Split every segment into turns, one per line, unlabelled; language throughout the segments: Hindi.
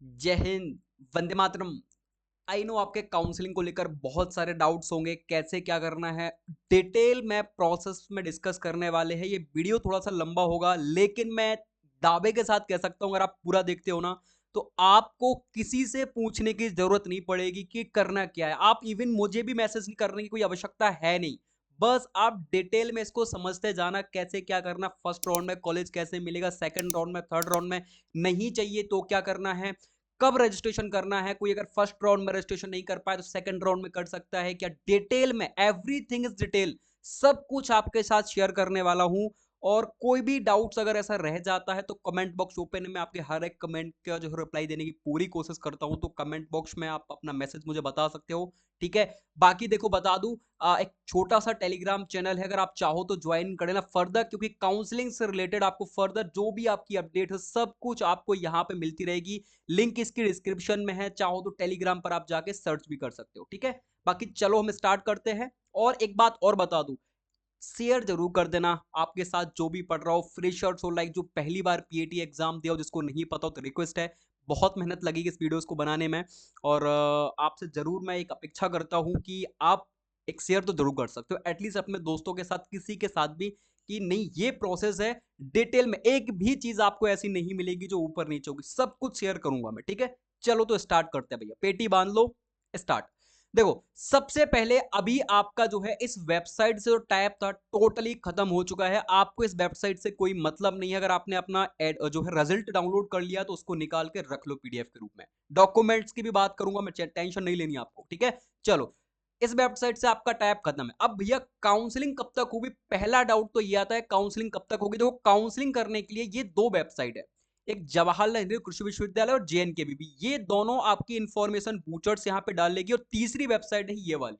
जय हिंद, वंदे मातरम। आई नो आपके काउंसलिंग को लेकर बहुत सारे डाउट्स होंगे, कैसे क्या करना है। डिटेल में प्रोसेस में डिस्कस करने वाले हैं। ये वीडियो थोड़ा सा लंबा होगा, लेकिन मैं दावे के साथ कह सकता हूं, अगर आप पूरा देखते हो ना, तो आपको किसी से पूछने की जरूरत नहीं पड़ेगी कि करना क्या है। आप इवन मुझे भी मैसेज करने की कोई आवश्यकता है नहीं। बस आप डिटेल में इसको समझते जाना, कैसे क्या करना। फर्स्ट राउंड में कॉलेज कैसे मिलेगा, सेकंड राउंड में, थर्ड राउंड में नहीं चाहिए तो क्या करना है, कब रजिस्ट्रेशन करना है। कोई अगर फर्स्ट राउंड में रजिस्ट्रेशन नहीं कर पाए तो सेकंड राउंड में कर सकता है क्या। डिटेल में एवरीथिंग इज डिटेल, सब कुछ आपके साथ शेयर करने वाला हूं। और कोई भी डाउट्स अगर ऐसा रह जाता है तो कमेंट बॉक्स ओपन है, मैं आपके हर एक कमेंट का जो है रिप्लाई देने की पूरी कोशिश करता हूं। तो कमेंट बॉक्स में आप अपना मैसेज मुझे बता सकते हो, ठीक है। बाकी देखो बता दूं, एक छोटा सा टेलीग्राम चैनल है, अगर आप चाहो तो ज्वाइन कर लेना फर्दर, क्योंकि काउंसलिंग से रिलेटेड आपको फर्दर जो भी आपकी अपडेट है सब कुछ आपको यहां पे मिलती रहेगी। लिंक इसकी डिस्क्रिप्शन में है, चाहो तो टेलीग्राम पर आप जाके सर्च भी कर सकते हो, ठीक है। बाकी चलो हम स्टार्ट करते हैं। और एक बात और बता दूं, शेयर जरूर कर देना आपके साथ जो भी पढ़ रहा हो, फ्रेशर्स हो, लाइक जो पहली बार पीएटी एग्जाम दिया हो, जिसको नहीं पता हो तो रिक्वेस्ट है। बहुत मेहनत लगेगी इस वीडियोस को बनाने में, और आपसे जरूर मैं एक अपेक्षा करता हूं कि आप एक शेयर तो जरूर कर सकते हो, एटलीस्ट अपने दोस्तों के साथ, किसी के साथ भी, कि नहीं ये प्रोसेस है। डिटेल में एक भी चीज आपको ऐसी नहीं मिलेगी जो ऊपर नीचे होगी, सब कुछ शेयर करूंगा मैं, ठीक है। चलो तो स्टार्ट करते हैं भैया, पेटी बांध लो, स्टार्ट। देखो, सबसे पहले अभी आपका जो है इस वेबसाइट से जो टैब था टोटली खत्म हो चुका है। आपको इस वेबसाइट से कोई मतलब नहीं है। अगर आपने अपना जो है रिजल्ट डाउनलोड कर लिया तो उसको निकाल के रख लो पीडीएफ के रूप में। डॉक्यूमेंट्स की भी बात करूंगा मैं, टेंशन नहीं लेनी आपको, ठीक है। चलो, इस वेबसाइट से आपका टैब खत्म है। अब भैया काउंसलिंग कब तक होगी, पहला डाउट तो ये आता है, काउंसलिंग कब तक होगी। देखो, काउंसलिंग करने के लिए ये दो वेबसाइट है, एक जवाहरलाल नेहरू कृषि विश्वविद्यालय और जेएनकेवीबी, ये दोनों आपकी इंफॉर्मेशन बूचर्स यहां पे डाल लेगी। और तीसरी वेबसाइट है ये वाली,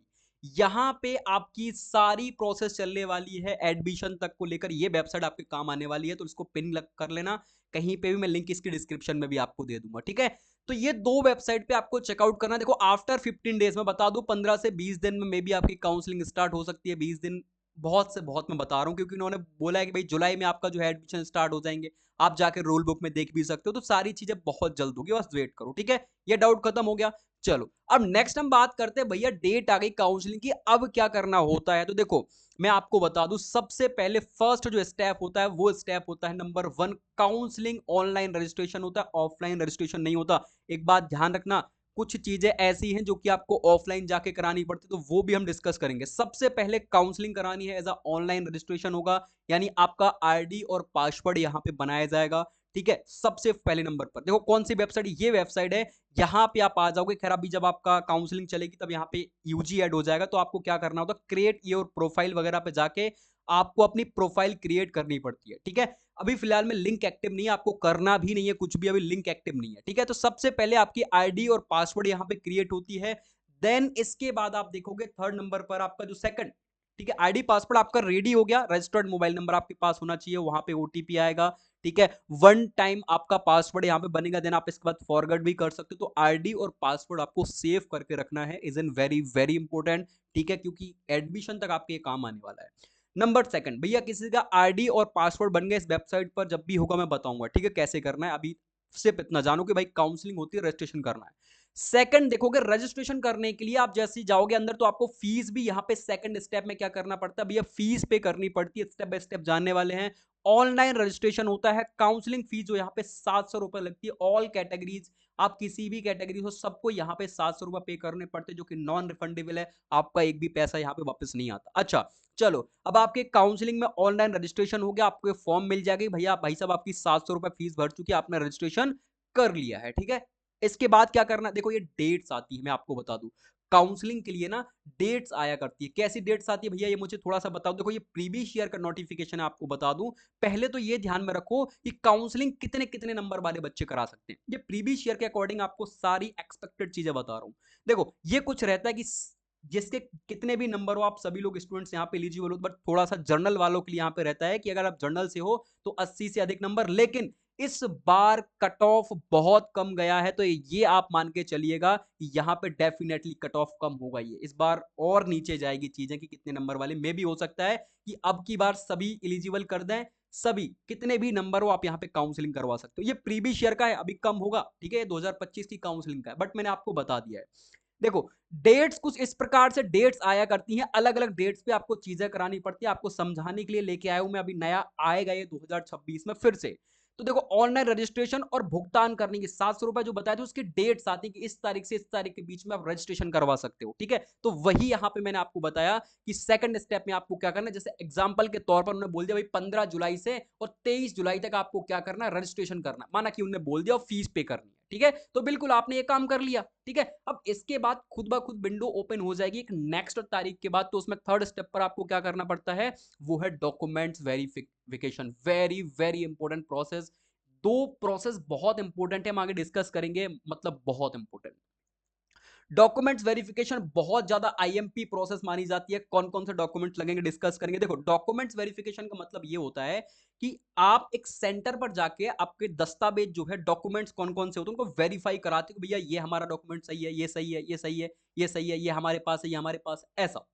यहां पे आपकी सारी प्रोसेस चलने वाली है एडमिशन तक को लेकर। ये वेबसाइट आपके काम आने वाली है, तो इसको पिन कर लेना कहीं पे भी, मैं लिंक इसकी डिस्क्रिप्शन में भी आपको दे दूंगा, ठीक है। तो ये दो वेबसाइट पे आपको चेकआउट करना है। देखो, आफ्टर 15 डेज में बता दूं, 15 से 20 दिन में मे बी आपकी काउंसलिंग स्टार्ट हो सकती है। 20 दिन बहुत से बहुत मैं बता रहा हूं, क्योंकि उन्होंने बोला है कि भाई जुलाई में आपका जो है एडमिशन स्टार्ट हो जाएंगे। आप जाके रोल बुक में देख भी सकते हो, तो सारी चीजें बहुत जल्द होगी, बस वेट करो, ठीक है। ये डाउट खत्म हो गया। चलो, अब नेक्स्ट हम बात करते हैं, भैया डेट आ गई काउंसलिंग की, अब क्या करना होता है। तो देखो, मैं आपको बता दूं, सबसे पहले फर्स्ट जो स्टेप होता है वो स्टेप होता है नंबर 1, काउंसलिंग ऑनलाइन रजिस्ट्रेशन होता है, ऑफलाइन रजिस्ट्रेशन नहीं होता। एक बात ध्यान रखना, कुछ चीजें ऐसी हैं जो कि आपको ऑफलाइन जाके करानी पड़ती, तो वो भी हम डिस्कस करेंगे। सबसे पहले काउंसलिंग करानी है, एज अ ऑनलाइन रजिस्ट्रेशन होगा, यानी आपका आईडी और पासवर्ड यहां पे बनाया जाएगा, ठीक है। सबसे पहले नंबर पर देखो कौन सी वेबसाइट, ये वेबसाइट है, यहां पे आप आ जाओगे। खैर अभी जब आपका काउंसलिंग चलेगी तब यहाँ पे यूजी ऐड हो जाएगा, तो आपको क्या करना होगा, क्रिएट योर प्रोफाइल वगैरह पे जाके आपको अपनी प्रोफाइल क्रिएट करनी पड़ती है, ठीक है। अभी फिलहाल में लिंक एक्टिव नहीं है, आपको करना भी नहीं है कुछ भी, अभी लिंक एक्टिव नहीं है, ठीक है। तो सबसे पहले आपकी आईडी और पासवर्ड यहाँ पे क्रिएट होती है। देन इसके बाद आप देखोगे थर्ड नंबर पर आपका जो सेकंड, ठीक है, आईडी पासवर्ड आपका रेडी हो गया, रजिस्टर्ड मोबाइल नंबर आपके पास होना चाहिए, वहां पे ओटीपी आएगा, ठीक है। वन टाइम आपका पासवर्ड यहाँ पे बनेगा, देन आप इसके बाद फॉरवर्ड भी कर सकते हो। तो आईडी और पासवर्ड आपको सेव करके रखना है, is an very very important, ठीक है, क्योंकि एडमिशन तक आपके काम आने वाला है। नंबर सेकंड, भैया किसी का आईडी और पासवर्ड बन गया, इस वेबसाइट पर जब भी होगा मैं बताऊंगा, ठीक है, कैसे करना है। अभी सिर्फ इतना जानो कि भाई काउंसलिंग होती है, रजिस्ट्रेशन करना है। सेकंड देखोगे, रजिस्ट्रेशन करने के लिए आप जैसे ही जाओगे अंदर, तो आपको फीस भी यहाँ पे सेकंड स्टेप में क्या करना पड़ता है भैया, फीस पे करनी पड़ती है। स्टेप बाय स्टेप जानने वाले हैं। ऑनलाइन रजिस्ट्रेशन होता है, काउंसलिंग फीस जो यहाँ पे 700 रुपए लगती है, ऑल कैटेगरीज, आप किसी भी कैटेगरी हो सबको यहाँ पे 700 रुपए पे करने पड़ते हैं, जो कि नॉन रिफंडेबल है, आपका एक भी पैसा यहाँ पे वापस नहीं आता। अच्छा, चलो, अब आपके काउंसलिंग में ऑनलाइन रजिस्ट्रेशन हो गया, आपको फॉर्म मिल जाएगी, भैया भाई साहब आपकी 700 रुपए फीस भर चुकी है, आपने रजिस्ट्रेशन कर लिया है, ठीक है। इसके बाद क्या करना, देखो ये डेट्स आती है, मैं आपको बता दूं, काउंसलिंग के लिए ना डेट्स आया करती है। कैसी डेट्स आती है भैया, ये मुझे थोड़ा सा बताओ। देखो, ये प्रीवियस ईयर का नोटिफिकेशन आपको बता दूं। पहले तो ये ध्यान में रखो कि काउंसलिंग कितने कितने नंबर वाले बच्चे करा सकते हैं, ये प्रीवियस ईयर के अकॉर्डिंग आपको सारी एक्सपेक्टेड चीजें बता रहा हूं। देखो, ये कुछ रहता है कि जिसके कितने भी नंबर हो, आप सभी लोग स्टूडेंट्स यहाँ पे एलिजिबल हो, बट थोड़ा सा जर्नल वालों के लिए यहाँ पे रहता है कि अगर आप जर्नल से हो तो 80 से अधिक नंबर। लेकिन इस बार कट ऑफ बहुत कम गया है, तो ये आप मान के चलिएगा कि यहाँ पे डेफिनेटली कट ऑफ कम होगा, ये इस बार और नीचे जाएगी चीजें कि कितने नंबर वाले में भी हो सकता है कि अब की बार सभी एलिजिबल कर दें। सभी कितने भी नंबर हो आप यहाँ पे काउंसलिंग करवा सकते हो। ये प्रीवियस ईयर का है, अभी कम होगा, ठीक है, ये 2025 की काउंसलिंग का है, बट मैंने आपको बता दिया है। देखो, डेट्स कुछ इस प्रकार से डेट्स आया करती हैं, अलग-अलग डेट्स पे आपको चीज़ें करानी पड़ती है, आपको समझाने के लिए लेके आया हूँ मैं, अभी नया आएगा ये 2026 में फिर से। तो देखो, ऑनलाइन रजिस्ट्रेशन और भुगतान करने की ₹700 जो बताए थे उसकी डेट्स आती है कि इस तारीख से इस तारीख के बीच में आप रजिस्ट्रेशन करवा सकते हो, ठीक है? तो वही यहाँ पे मैंने आपको बताया कि सेकंड स्टेप में आपको क्या करना है, जैसे एग्जांपल के तौर पर उन्होंने बोल दिया भाई 15 जुलाई से और 23 जुलाई तक आपको क्या करना है, रजिस्ट्रेशन करना है। माना कि उन्होंने बोल दिया और फीस पे करनी है, ठीक है? तो बिल्कुल आपने ये काम कर लिया, ठीक है? अब इसके बाद खुद ब खुद विंडो ओपन हो जाएगी एक नेक्स्ट तारीख के बाद, तो उसमें थर्ड स्टेप पर आपको क्या करना पड़ता है, वो है documents verification. Very very important process. 2 process बहुत इंपॉर्टेंट है, हम आगे डिस्कस करेंगे, मतलब बहुत इंपॉर्टेंट। डॉक्यूमेंट्स वेरिफिकेशन बहुत ज्यादा आईएमपी प्रोसेस मानी जाती है। कौन कौन से डॉक्यूमेंट्स लगेंगे डिस्कस करेंगे। देखो, डॉक्यूमेंट्स वेरिफिकेशन का मतलब ये होता है कि आप एक सेंटर पर जाके आपके दस्तावेज जो है, डॉक्यूमेंट्स कौन कौन से होते हैं उनको वेरीफाई कराते हो, भैया ये हमारा डॉक्यूमेंट सही है, ये सही है, ये सही है, ये सही है, ये हमारे पास है, ये हमारे पास है, ऐसा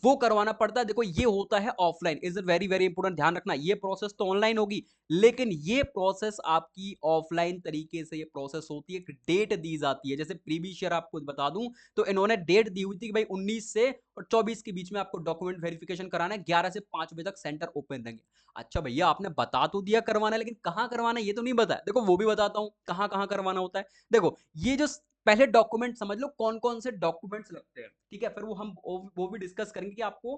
वो करवाना पड़ता है। देखो, ये होता है offline. Is it very very important, ध्यान रखना, ये प्रोसेस तो ऑनलाइन होगी, लेकिन ये प्रोसेस आपकी ऑफलाइन तरीके से ये प्रोसेस होती है। एक डेट दी जाती है, जैसे प्रीवियस ईयर आपको बता दूं तो इन्होंने डेट दी हुई थी कि भाई 19 से और 24 के बीच में आपको डॉक्यूमेंट वेरिफिकेशन कराना है, 11 से 5 बजे तक सेंटर ओपन रहेंगे। अच्छा भैया, आपने बता तो दिया करवाना है, लेकिन कहां करवाना है ये तो नहीं बताया। देखो, वो भी बताता हूं कहां कहां करवाना होता है। देखो, ये जो पहले डॉक्यूमेंट समझ लो कौन कौन से डॉक्यूमेंट्स लगते हैं, ठीक है, फिर वो हम वो भी डिस्कस करेंगे कि आपको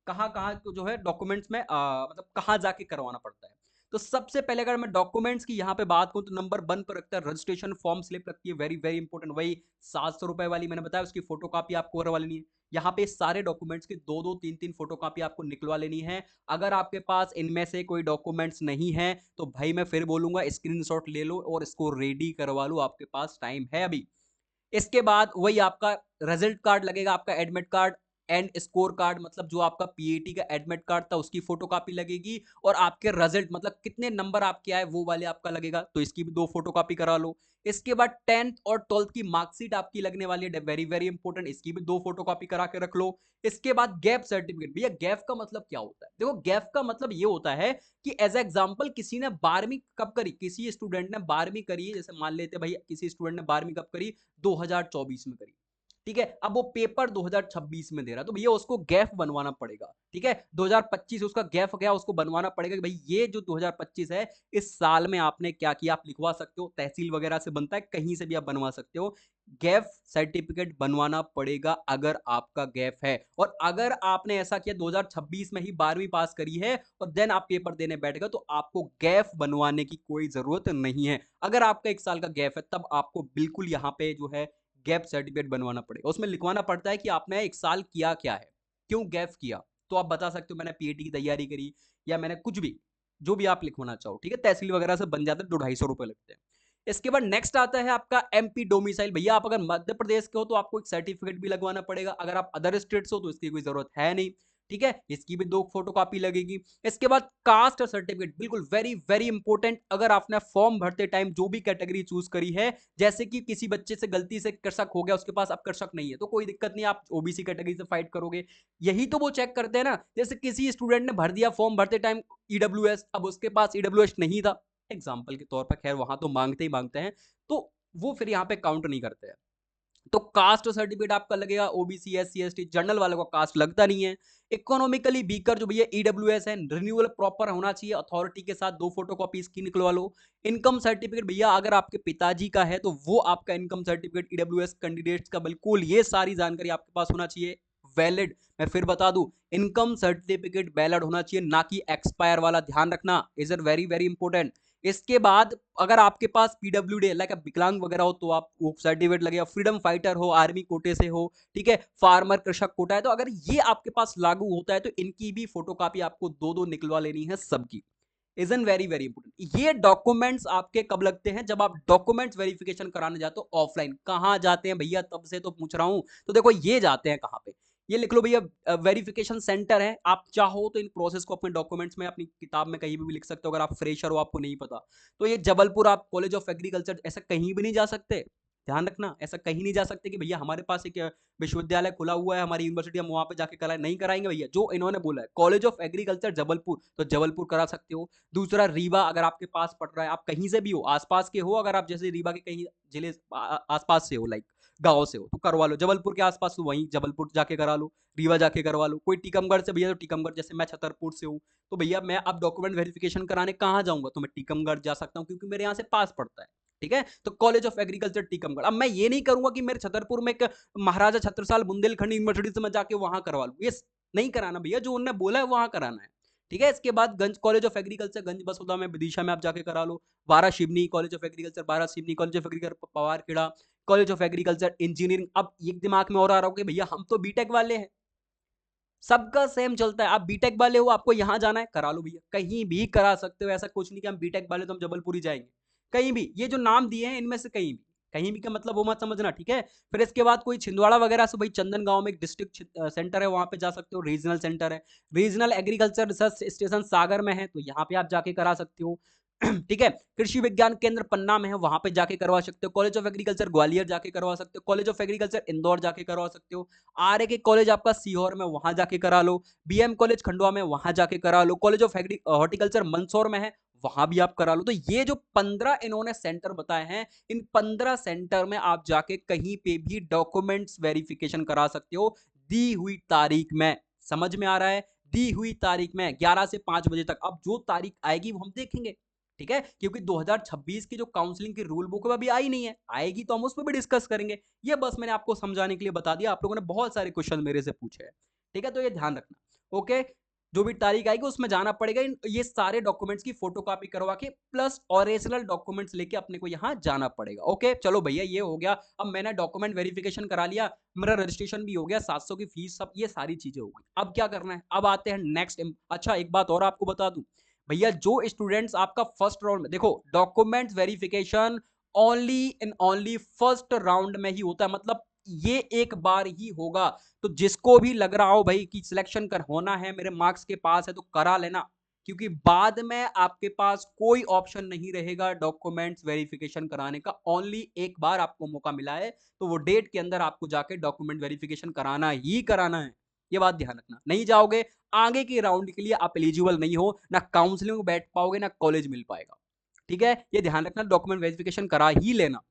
कहां कहां जो है डॉक्यूमेंट्स में मतलब कहां जाके करवाना पड़ता है। तो सबसे पहले अगर मैं डॉक्यूमेंट्स की यहाँ पे बात करूं तो नंबर 1 पर रखता है रजिस्ट्रेशन फॉर्म स्लिप रखती है, वेरी वेरी इंपॉर्टेंट। वही ₹700 वाली मैंने बताया, उसकी फोटोकॉपी आपको करवा लेनी है। यहाँ पे सारे डॉक्यूमेंट्स की दो दो तीन तीन फोटोकॉपी आपको निकलवा लेनी है। अगर आपके पास इनमें से कोई डॉक्यूमेंट्स नहीं है तो भाई मैं फिर बोलूंगा स्क्रीनशॉट ले लो और इसको रेडी करवा लो, आपके पास टाइम है अभी। इसके बाद वही आपका रिजल्ट कार्ड लगेगा, आपका admit card and score card, मतलब जो आपका पीएटी का एडमिट कार्ड था उसकी फोटोकॉपी लगेगी, और आपके रिजल्ट मतलब कितने नंबर आपके आए वो वाले आपका लगेगा, तो इसकी भी 2 फोटोकॉपी करा लो। इसके बाद 10th और 12th की मार्कशीट आपकी लगने वाली है, वेरी वेरी इंपॉर्टेंट, इसकी भी 2 फोटोकॉपी करा के रख लो। इसके बाद गैप सर्टिफिकेट। भैया, गैप का मतलब क्या होता है? देखो, गैप का मतलब ये होता है कि एज एग्जाम्पल किसी ने 12वीं कब करी, किसी स्टूडेंट ने 12वीं करी है, जैसे मान लेते भाई किसी स्टूडेंट ने 12वीं कब करी, 2024 में करी, ठीक है, अब वो पेपर 2026 में दे रहा है, तो भैया उसको गैफ बनवाना पड़ेगा, ठीक है, 2025 उसका गैफ गया, उसको बनवाना पड़ेगा कि भाई ये जो 2025 है इस साल में आपने क्या किया। आप लिखवा सकते हो, तहसील वगैरह से बनता है, कहीं से भी आप बनवा सकते हो। गैफ सर्टिफिकेट बनवाना पड़ेगा अगर आपका गैफ है, और अगर आपने ऐसा किया 2026 में ही 12वीं पास करी है और देन आप पेपर देने बैठ गए, तो आपको गैफ बनवाने की कोई जरूरत नहीं है। अगर आपका 1 साल का गैप है तब आपको बिल्कुल यहाँ पे जो है गैप सर्टिफिकेट बनवाना पड़ेगा। उसमें लिखवाना पड़ता है कि आपने 1 साल किया क्या है, क्यों गैप किया, तो आप बता सकते हो मैंने पीएटी की तैयारी करी, या मैंने कुछ भी, जो भी आप लिखवाना चाहो, ठीक है, तहसील वगैरह से बन जाते हैं, 200-250 लगते हैं। इसके बाद नेक्स्ट आता है आपका एमपी डोमिसाइल। भैया, आप अगर मध्य प्रदेश के हो तो आपको एक सर्टिफिकेट भी लगवाना पड़ेगा, अगर आप अदर स्टेट्स हो तो इसकी कोई जरूरत है नहीं, ठीक है, इसकी भी 2 फोटोकॉपी लगेगी। इसके बाद कास्ट सर्टिफिकेट, बिल्कुल वेरी वेरी इंपॉर्टेंट। अगर आपने फॉर्म भरते टाइम जो भी कैटेगरी चूज करी है, जैसे कि किसी बच्चे से गलती से कृषक हो गया, उसके पास अब कृषक नहीं है, तो कोई दिक्कत नहीं, आप ओबीसी कैटेगरी से फाइट करोगे। यही तो वो चेक करते हैं ना, जैसे किसी स्टूडेंट ने भर दिया फॉर्म भरते टाइम ईडब्ल्यूएस, अब उसके पास ईडब्ल्यूएस नहीं था, एग्जाम्पल के तौर पर, खैर वहां तो मांगते ही मांगते हैं, तो वो फिर यहाँ पे काउंट नहीं करते हैं। तो कास्ट सर्टिफिकेट आपका लगेगा, ओबीसी एससी एसटी, जनरल वालों का कास्ट लगता नहीं है। इकोनॉमिकली वीकर जो भैया ईडब्ल्यूएस है, रिन्यूअल प्रॉपर होना चाहिए अथॉरिटी के साथ, 2 फोटोकॉपी इसकी निकलवा लो। इनकम सर्टिफिकेट, भैया अगर आपके पिताजी का है तो वो आपका इनकम सर्टिफिकेट ईडब्ल्यूएस कैंडिडेट्स का, बिल्कुल ये सारी जानकारी आपके पास होना चाहिए वैलिड। मैं फिर बता दूं, इनकम सर्टिफिकेट वैलिड होना चाहिए, ना कि एक्सपायर वाला, ध्यान रखना, is it very very important. इसके बाद अगर आपके पास पीडब्ल्यूडी लाइक विकलांग वगैरह हो तो आप वो सर्टिफिकेट लगेगा। फ्रीडम फाइटर हो, आर्मी कोटे से हो, ठीक है, फार्मर कृषक कोटा है, तो अगर ये आपके पास लागू होता है तो इनकी भी फोटोकॉपी आपको 2-2 निकलवा लेनी है सबकी। इजन वेरी वेरी इंपोर्टेंट। ये डॉक्यूमेंट्स आपके कब लगते हैं, जब आप डॉक्यूमेंट्स वेरिफिकेशन कराने जाते हो ऑफलाइन। कहां जाते हैं भैया, तब से तो पूछ रहा हूं। तो देखो, ये जाते हैं कहां पे, ये लिख लो भैया, वेरिफिकेशन सेंटर है। आप चाहो तो इन प्रोसेस को अपने डॉक्यूमेंट्स में, अपनी किताब में कहीं भी लिख सकते हो, अगर आप फ्रेशर हो, आपको नहीं पता, तो ये जबलपुर, आप कॉलेज ऑफ एग्रीकल्चर, ऐसा कहीं भी नहीं जा सकते, ध्यान रखना, ऐसा कहीं नहीं जा सकते कि भैया हमारे पास एक विश्वविद्यालय खुला हुआ है, हमारी यूनिवर्सिटी, हम वहाँ पे जाके कराएँ, नहीं कराएँगे भैया। जो इन्होंने बोला है कॉलेज ऑफ एग्रीकल्चर जबलपुर, तो जबलपुर करा सकते हो। दूसरा रीवा, अगर आपके पास पड़ रहा है, आप कहीं से भी हो, आस-पास के हो, अगर आप जैसे रीवा के कहीं जिले आस-पास से हो, लाइक गाँव से हो, तो करवा लो। जबलपुर के आस-पास हो, वहीं जबलपुर जाके करा लो, रीवा जाके करवा लो। कोई टीकमगढ़ से भैया, तो टीकमगढ़, जैसे मैं छतरपुर से हूँ, तो भैया मैं अब डॉक्यूमेंट वेरिफिकेशन कराने कहाँ जाऊँगा? तो मैं टीकमगढ़ जा सकता हूँ, क्योंकि मेरे यहाँ से पास पड़ता है। ठीक है? तो कॉलेज ऑफ एग्रीकल्चर टीकमगढ़। अब मैं ये नहीं करूँगा कि मेरे छतरपुर में एक महाराजा छत्रसाल बुंदेलखंड यूनिवर्सिटी से मैं जाके वहाँ करवा लूँ। नहीं कराना भैया, जो उन्होंने बोला है वहाँ कराना है। ठीक है? इसके बाद गंज कॉलेज ऑफ एग्रीकल्चर गंज बसोदा में, विदिशा में आप जाके करा लो। बारह Seoni college of agriculture, Waraseoni college of agriculture Pawarkheda, college of agriculture engineering. अब एक दिमाग में और आ रहा हो कि भैया हम तो बीटेक वाले हैं, सबका सेम चलता है। आप बीटेक वाले हो, आपको यहाँ जाना है, करा लो भैया, कहीं भी करा सकते हो। ऐसा कुछ नहीं कि हम बीटेक वाले तो हम जबलपुर ही जाएंगे, कहीं भी। ये जो नाम दिए हैं इनमें से कहीं भी, कहीं भी का मतलब वो मत समझना, ठीक है। फिर इसके बाद कोई छिंदवाड़ा वगैरह से, भाई चंदन गांव में एक डिस्ट्रिक्ट सेंटर है, वहां पे जा सकते हो, रीजनल सेंटर है। रीजनल एग्रीकल्चर रिसर्च स्टेशन सागर में है, तो यहाँ पे आप जाके करा सकते हो। ठीक है। कृषि विज्ञान केंद्र पन्ना में है, वहां पे जाके करवा सकते हो। कॉलेज ऑफ एग्रीकल्चर ग्वालियर जाके करवा सकते हो। कॉलेज ऑफ एग्रीकल्चर इंदौर जाके करवा सकते हो। आर के कॉलेज आपका सीहोर में, वहां जाके करा लो। बीएम कॉलेज खंडवा में, वहां जाके करा लो। कॉलेज ऑफ हॉर्टिकल्चर मंदसौर में है, वहां भी आप करा लो। तो ये जो 15 इन्होंने सेंटर बताए हैं, इन 15 सेंटर में आप जाके कहीं पे भी डॉक्यूमेंट्स वेरिफिकेशन करा सकते हो, दी हुई तारीख में। समझ में आ रहा है? दी हुई तारीख में 11 से 5 बजे तक। अब जो तारीख आएगी वो हम देखेंगे, ठीक है, क्योंकि 2026 की जो काउंसलिंग की रूल बुक अभी आई नहीं है, आएगी तो हम उस पर भी डिस्कस करेंगे। ये बस मैंने आपको समझाने के लिए बता दिया। आप लोगों ने बहुत सारे क्वेश्चन मेरे से पूछे हैं, ठीक है, तो ये ध्यान रखना। ओके, जो भी तारीख आएगी उसमें जाना पड़ेगा। ये सारे डॉक्यूमेंट्स की फोटोकॉपी करवा के प्लस ओरिजिनल डॉक्यूमेंट्स लेके अपने को यहाँ जाना पड़ेगा। ओके, चलो भैया ये हो गया। अब मैंने डॉक्यूमेंट वेरिफिकेशन करा लिया, मेरा रजिस्ट्रेशन भी हो गया, 700 की फीस, सब ये सारी चीजें हो गई। अब क्या करना है? अब आते हैं नेक्स्ट। अच्छा, एक बात और आपको बता दूं भैया, जो स्टूडेंट्स आपका फर्स्ट राउंड में, देखो document verification only in only first round में ही होता है, मतलब ये एक बार ही होगा। तो जिसको भी लग रहा हो भाई कि सिलेक्शन कर होना है, मेरे मार्क्स के पास है, तो करा लेना, क्योंकि बाद में आपके पास कोई ऑप्शन नहीं रहेगा डॉक्यूमेंट्स वेरिफिकेशन कराने का। ओनली एक बार आपको मौका मिला है, तो वो डेट के अंदर आपको जाके डॉक्यूमेंट वेरिफिकेशन कराना ही कराना है। ये बात ध्यान रखना, नहीं जाओगे आगे के राउंड के लिए आप एलिजिबल नहीं हो, ना काउंसलिंग में बैठ पाओगे, ना कॉलेज मिल पाएगा। ठीक है, ये ध्यान रखना, डॉक्यूमेंट वेरिफिकेशन करा ही लेना।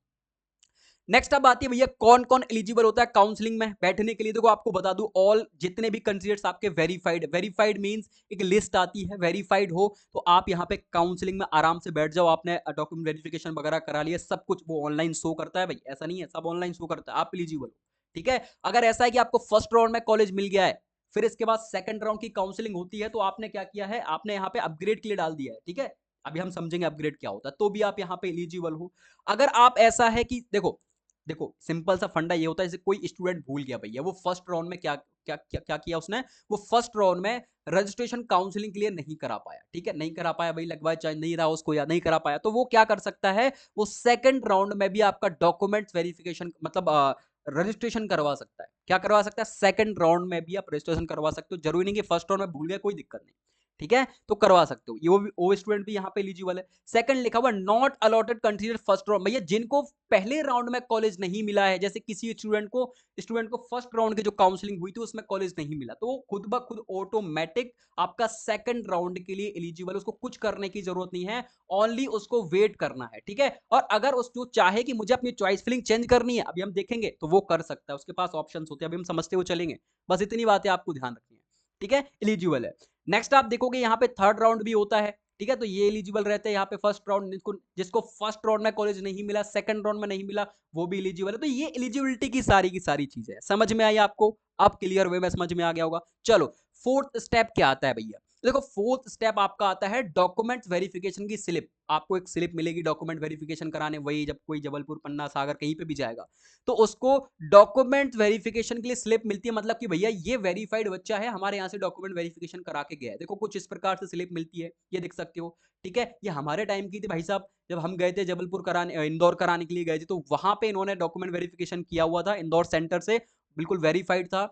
नेक्स्ट अब आती है भैया, कौन कौन एलिजिबल होता है काउंसलिंग में बैठने के लिए। देखो आपको बता दूं, ऑल जितने भी कैंडिडेट्स आपके वेरीफाइड, वेरीफाइड मींस एक लिस्ट आती है, वेरीफाइड हो तो आप यहाँ पे काउंसलिंग में आराम से बैठ जाओ। आपने डॉक्यूमेंट वेरिफिकेशन वगैरह करा लिया, सब कुछ वो ऑनलाइन शो करता है भाई, ऐसा नहीं है, सब ऑनलाइन शो करता है, आप एलिजिबल हो। ठीक है, अगर ऐसा है कि आपको फर्स्ट राउंड में कॉलेज मिल गया है, फिर इसके बाद सेकंड राउंड की काउंसलिंग होती है, तो आपने क्या किया है, आपने यहाँ पे अपग्रेड के लिए डाल दिया है। ठीक है, अभी हम समझेंगे अपग्रेड क्या होता है, तो भी आप यहाँ पे एलिजिबल हो। अगर आप ऐसा है कि देखो देखो सिंपल सा फंडा ये होता है, जैसे कोई स्टूडेंट भूल गया भैया, वो फर्स्ट राउंड में क्या क्या क्या क्या किया उसने, वो फर्स्ट राउंड में रजिस्ट्रेशन काउंसलिंग के लिए नहीं करा पाया। ठीक है, नहीं करा पाया भाई, लगवाए चाहे नहीं रहा उसको या नहीं करा पाया, तो वो क्या कर सकता है, वो सेकंड राउंड में भी आपका डॉक्यूमेंट्स वेरिफिकेशन मतलब रजिस्ट्रेशन करवा सकता है। क्या करवा सकता है? सेकंड राउंड में भी आप रजिस्ट्रेशन करवा सकते हो, जरूरी नहीं कि फर्स्ट राउंड में भूल गया, कोई दिक्कत नहीं। ठीक है, तो करवा सकते हो, ये वो स्टूडेंट भी यहाँ पे एलिजिबल है। सेकंड लिखा हुआ not allotted consider first round, भैया जिनको पहले राउंड में कॉलेज नहीं मिला है, जैसे किसी स्टूडेंट को फर्स्ट राउंड की जो काउंसलिंग हुई थी उसमें कॉलेज नहीं मिला, तो वो खुद ब खुद ऑटोमेटिक आपका सेकंड राउंड के लिए एलिजिबल, उसको कुछ करने की जरूरत नहीं है, ओनली उसको वेट करना है। ठीक है, और अगर उसको चाहे कि मुझे अपनी चॉइस फिलिंग चेंज करनी है, अभी हम देखेंगे, तो वो कर सकता है, उसके पास ऑप्शंस होते हैं, अभी हम समझते हुए चलेंगे। बस इतनी बातें आपको ध्यान रखनी है। ठीक है, एलिजिबल है। नेक्स्ट आप देखोगे यहाँ पे थर्ड राउंड भी होता है। ठीक है, तो ये एलिजिबल रहते हैं यहाँ पे फर्स्ट राउंड, जिसको फर्स्ट राउंड में कॉलेज नहीं मिला, सेकंड राउंड में नहीं मिला, वो भी एलिजिबल है। तो ये एलिजिबिलिटी की सारी चीजें समझ में आई आपको, अब क्लियर वे में समझ में आ गया होगा। चलो फोर्थ स्टेप क्या आता है भैया, देखो फोर्थ स्टेप आपका आता है डॉक्यूमेंट वेरिफिकेशन की स्लिप। आपको एक स्लिप मिलेगी डॉक्यूमेंट वेरिफिकेशन कराने, वही जब कोई जबलपुर पन्ना सागर कहीं पे भी जाएगा तो उसको डॉक्यूमेंट वेरिफिकेशन के लिए स्लिप मिलती है, मतलब कि भैया ये वेरीफाइड बच्चा है, हमारे यहाँ से डॉक्यूमेंट वेरिफिकेशन करा के गया है। देखो कुछ इस प्रकार से स्लिप मिलती है, ये देख सकते हो। ठीक है, ये हमारे टाइम की थी भाई साहब, जब हम गए थे जबलपुर कराने, इंदौर कराने के लिए गए थे, तो वहां पे इन्होंने डॉक्यूमेंट वेरिफिकेशन किया हुआ था इंदौर सेंटर से, बिल्कुल वेरीफाइड था,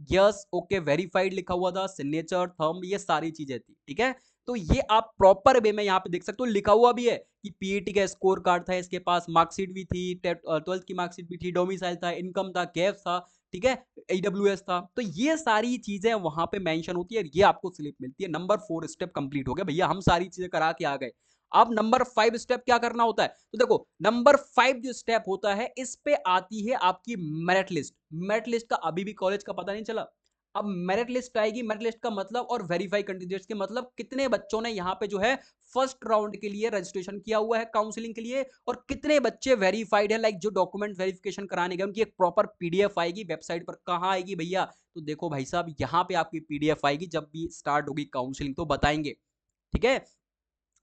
यस ओके वेरीफाइड लिखा हुआ था, सिग्नेचर थंब, ये सारी चीजें थी। ठीक है, तो ये आप प्रॉपर वे में यहाँ पे देख सकते हो, लिखा हुआ भी है कि पीईटी का स्कोर कार्ड था, इसके पास मार्कशीट भी थी, 12th की मार्कशीट भी थी, डोमिसाइल था, इनकम था, कैफ था, ठीक है, AWS था। तो ये सारी चीजें वहां पे मेंशन होती है, ये आपको स्लिप मिलती है। नंबर 4 स्टेप कंप्लीट हो गया भैया, हम सारी चीजें करा के आ गए। अब नंबर 5 स्टेप क्या करना होता है, तो देखो नंबर 5 जो स्टेप होता है, इस पे आती है आपकी मेरिट लिस्ट। मेरिट लिस्ट का अभी भी कॉलेज का पता नहीं चला। अब मेरिट लिस्ट आएगी, मेरिट लिस्ट का मतलब और वेरीफाई कैंडिडेट्स के मतलब कितने बच्चों ने यहाँ पे जो है फर्स्ट राउंड के लिए रजिस्ट्रेशन किया हुआ है काउंसलिंग के लिए, और कितने बच्चे वेरीफाइड है, लाइक जो डॉक्यूमेंट वेरिफिकेशन कराने गए उनकी एक प्रॉपर पीडीएफ आएगी वेबसाइट पर। कहाँ आएगी भैया, तो देखो भाई साहब, यहाँ पे आपकी पीडीएफ आएगी, जब भी स्टार्ट होगी काउंसलिंग तो बताएंगे, ठीक है।